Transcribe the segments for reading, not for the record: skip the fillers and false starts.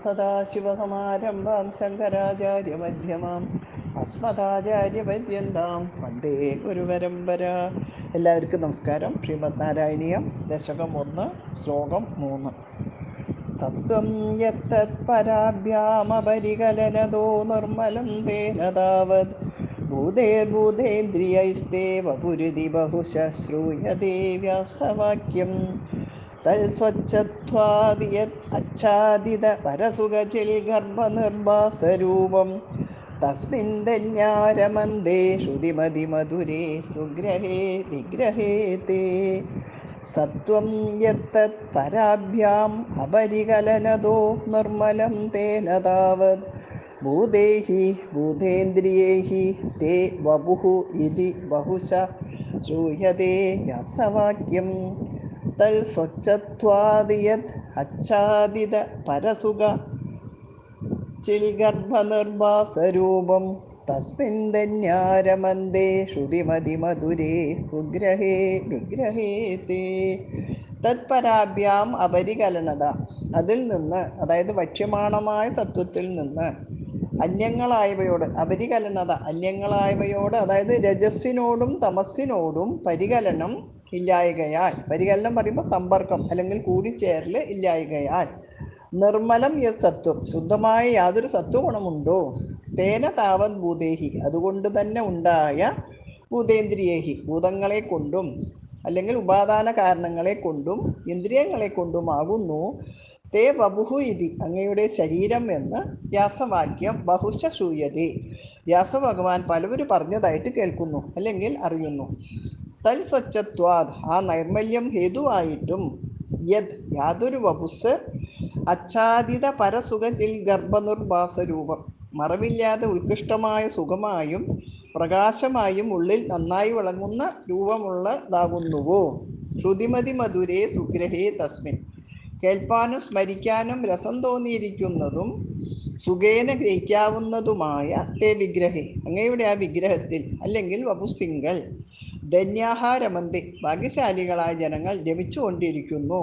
സദാശിവസമാരംഭാം ശങ്കരാചാര്യമധ്യമാം അസ്മദാചാര്യപര്യന്താം വന്ദേ ഗുരുപരമ്പര. എല്ലാവർക്കും നമസ്കാരം. ശ്രീമദ് നാരായണീയം ദശകം 1 ശ്ലോകം 3. സത്വം യത്തത് പരാഭ്യാമപരികലനതോ നിർമ്മലം തേന താവത് ഭൂതേർഭൂതേന്ദ്രിയൈസ്തേവ പുരുതി ബഹുശ ശ്രൂയതേ വ്യാസവാക്യം. തൽസ്വച്ഛത്വാദിയത് അച്ഛാദിത പരസുഖചിൽ ഗർഭനിർഭാസരൂപം തസ്മിൻ ധന്യാരമന്ദേ ശ്രുതിമതിമധുരേ സുഗ്രഹേ വിഗ്രഹേ തേ. സത്വം യത്തത് പരാഭ്യാം അപരികലനതോ നിർമ്മലം തേന താവത് ഭൂതേഹി ഭൂതേന്ദ്രിയേഹി തേ വപുഃ ഇതി ബഹുശ ശ്രൂയതേ വ്യാസവാക്യം. തൽസ്വച്ഛത്വാദിയത് അച്ഛാദിത പരസുഖ ചിൽഗർഭനിർഭാസരൂപം തസ്മിൻ ധന്യാരമന്ദേ ശ്രുതിമതിമധുരേ സുഗ്രഹേ വിഗ്രഹേ തേ. തത്പരാഭ്യാം അപരികലനത, അതിൽ നിന്ന്, അതായത് വക്ഷ്യമാണമായ തത്വത്തിൽ നിന്ന് അന്യങ്ങളായവയോട്, അപരികലനത അന്യങ്ങളായവയോട്, അതായത് രജസ്സിനോടും തമസ്സിനോടും പരികലനം ഇല്ലായകയാൽ, പരികലനം പറയുമ്പോൾ സമ്പർക്കം അല്ലെങ്കിൽ കൂടിച്ചേരൽ ഇല്ലായകയാൽ, നിർമ്മലം യത് സത്വം, ശുദ്ധമായ യാതൊരു സത്വഗുണമുണ്ടോ, തേന താവത് ഭൂതേഹി, അതുകൊണ്ട് തന്നെ ഉണ്ടായ, ഭൂതേന്ദ്രിയേഹി, ഭൂതങ്ങളെ കൊണ്ടും അല്ലെങ്കിൽ ഉപാദാന കാരണങ്ങളെ കൊണ്ടും ഇന്ദ്രിയങ്ങളെ കൊണ്ടുമാകുന്നു, തേ വപുഃ ഇതി, അങ്ങയുടെ ശരീരം എന്ന് വ്യാസവാക്യം ബഹുശ ശ്രൂയതേ, വ്യാസഭഗവാൻ പലവരും പറഞ്ഞതായിട്ട് കേൾക്കുന്നു അല്ലെങ്കിൽ അറിയുന്നു. തൽ സ്വച്ഛത്വാദ്, ആ നൈർമല്യം ഹേതുവായിട്ടും, യത് യാതൊരു വപുസ്, അച്ഛാദിത പരസുഖത്തിൽ ഗർഭനിർഭാസരൂപം, മറവില്ലാതെ ഉത്കൃഷ്ടമായ സുഖമായും പ്രകാശമായും ഉള്ളിൽ നന്നായി വിളങ്ങുന്ന രൂപമുള്ളതാകുന്നുവോ, ശ്രുതിമതി മധുരേ സുഗ്രഹേ തസ്മിൻ, കേൾപ്പാനും സ്മരിക്കാനും രസം തോന്നിയിരിക്കുന്നതും സുഖേന ഗ്രഹിക്കാവുന്നതുമായ തേ വിഗ്രഹേ, അങ്ങയുടെ ആ വിഗ്രഹത്തിൽ അല്ലെങ്കിൽ വപുസിങ്കൽ, ധന്യാഹാരമന്തി, ഭാഗ്യശാലികളായ ജനങ്ങൾ രമിച്ചുകൊണ്ടിരിക്കുന്നു.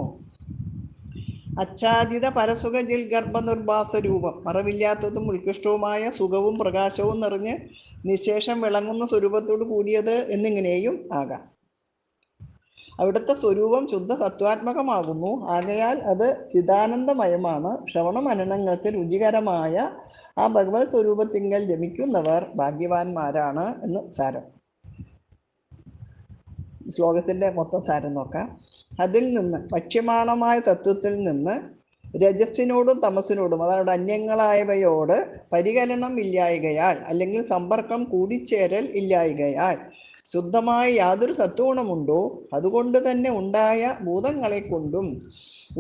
അച്ഛാദിത പരസുഖജിൽ ഗർഭനിർഭാസരൂപം, മറവില്ലാത്തതും ഉത്കൃഷ്ടവുമായ സുഖവും പ്രകാശവും നിറഞ്ഞ് നിശേഷം വിളങ്ങുന്ന സ്വരൂപത്തോട് കൂടിയത് എന്നിങ്ങനെയും ആകാം. അവിടുത്തെ സ്വരൂപം ശുദ്ധ സത്വാത്മകമാകുന്നു. ആകയാൽ അത് ചിദാനന്ദമയമാണ്. ശ്രവണ മനനങ്ങൾക്ക് രുചികരമായ ആ ഭഗവത് സ്വരൂപത്തിങ്കൽ രമിക്കുന്നവർ ഭാഗ്യവാന്മാരാണ് എന്ന് സാരം. ശ്ലോകത്തിൻ്റെ മൊത്തം സാരം നോക്കാം. അതിൽ നിന്ന്, വക്ഷ്യമാണമായ തത്വത്തിൽ നിന്ന് രജസ്സിനോടും തമസ്സിനോടും, അതായത് അന്യങ്ങളായവയോട് പരികലനം ഇല്ലായകയാൽ അല്ലെങ്കിൽ സമ്പർക്കം കൂടിച്ചേരൽ ഇല്ലായകയാൽ, ശുദ്ധമായ യാതൊരു സത്വഗുണമുണ്ടോ, അതുകൊണ്ട് തന്നെ ഉണ്ടായ ഭൂതങ്ങളെ കൊണ്ടും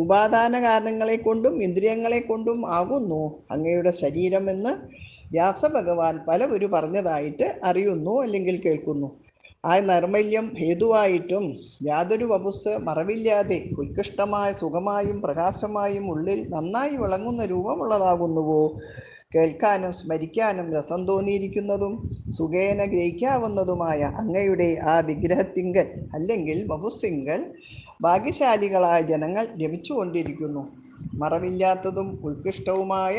ഉപാദാന കാരണങ്ങളെ കൊണ്ടും ഇന്ദ്രിയങ്ങളെ കൊണ്ടും ആകുന്നു അങ്ങയുടെ ശരീരമെന്ന് വ്യാസഭഗവാൻ പലവരും പറഞ്ഞതായിട്ട് അറിയുന്നു അല്ലെങ്കിൽ കേൾക്കുന്നു. ആ നൈർമല്യം ഹേതുവായിട്ടും യാതൊരു വപുസ്, മറവില്ലാതെ ഉത്കൃഷ്ടമായ സുഖമായും പ്രകാശമായും ഉള്ളിൽ നന്നായി വിളങ്ങുന്ന രൂപമുള്ളതാകുന്നുവോ, കേൾക്കാനും സ്മരിക്കാനും രസം തോന്നിയിരിക്കുന്നതും സുഖേന ഗ്രഹിക്കാവുന്നതുമായ അങ്ങയുടെ ആ വിഗ്രഹത്തിങ്കൽ അല്ലെങ്കിൽ വപുസിങ്കൽ ഭാഗ്യശാലികളായ ജനങ്ങൾ രമിച്ചുകൊണ്ടിരിക്കുന്നു. മറവില്ലാത്തതും ഉത്കൃഷ്ടവുമായ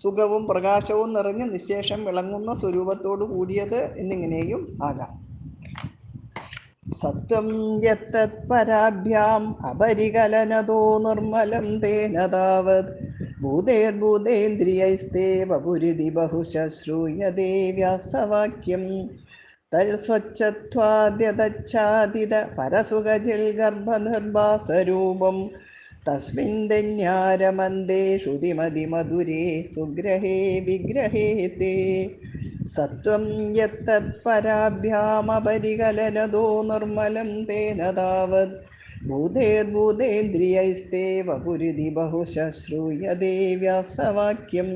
സുഖവും പ്രകാശവും നിറഞ്ഞ് നിശേഷം വിളങ്ങുന്ന സ്വരൂപത്തോടു കൂടിയത് എന്നിങ്ങനെയും ആകാം. സത്വം യത്തത് പരാഭ്യാം അപരികലനതോ നിർമ്മലം തേന താവത് ഭൂതേർഭൂതേന്ദ്രിയൈസ്തേവ പുരുതി ബഹുശ ശ്രൂയതേ വ്യാസവാക്യം. തൽ സ്വച്ഛത്വാദ്യതച്ഛാദിത പരസുഖജിൽ ഗർഭനിർഭാസരൂപം തസ്മിൻ ധന്യാരമന്ദേ ശ്രുതിമതിമധുരേ സുഗ്രഹേ വിഗ്രഹേ തേ. സത്വം യത്തത് പരാഭ്യാമപരികലനതോ നിർമ്മലം തേന താവത് ഭൂതേർഭൂതേന്ദ്രിയൈസ്തേവ പുരുതി ബഹുശ ശ്രൂയതേ വ്യാസവാക്യം.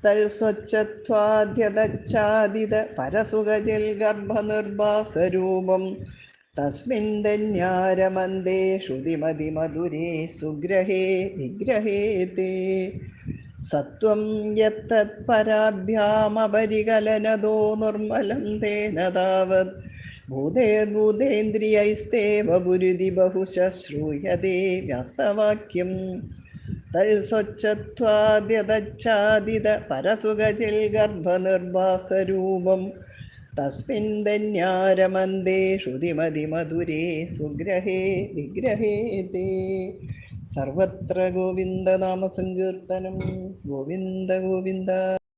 തൽ സ്വച്ഛത്വാദ്യതച്ഛാദിത പരസുഖജിൽ ഗർഭനിർഭാസരൂപം തസ്മിൻ ധന്യാരമന്ദേ ശ്രുതിമതിമധുരേ സുഗ്രഹേ വിഗ്രഹേ തേ. സത്വം യത്തത് പരാഭ്യാമപരികലനതോ നിർമ്മലം തേന താവത് ഭൂതേർഭൂതേന്ദ്രിയൈസ്തേവ പുരുതി ബഹുശ ശ്രൂയതേ വ്യാസവാക്യം. തൽ സ്വച്ഛത്വാദ്യതച്ഛാദിത പരസുഖചിൽ ഗർഭനിർവാസരൂപം തസ്മിൻ ധന്യാരമന്ദേ ശ്രുതിമതിമധുരേ സുഗ്രഹേ വിഗ്രഹേ തേ. സർവത്ര ഗോവിന്ദനാമസങ്കീർത്തനം. ഗോവിന്ദ ഗോവിന്ദ.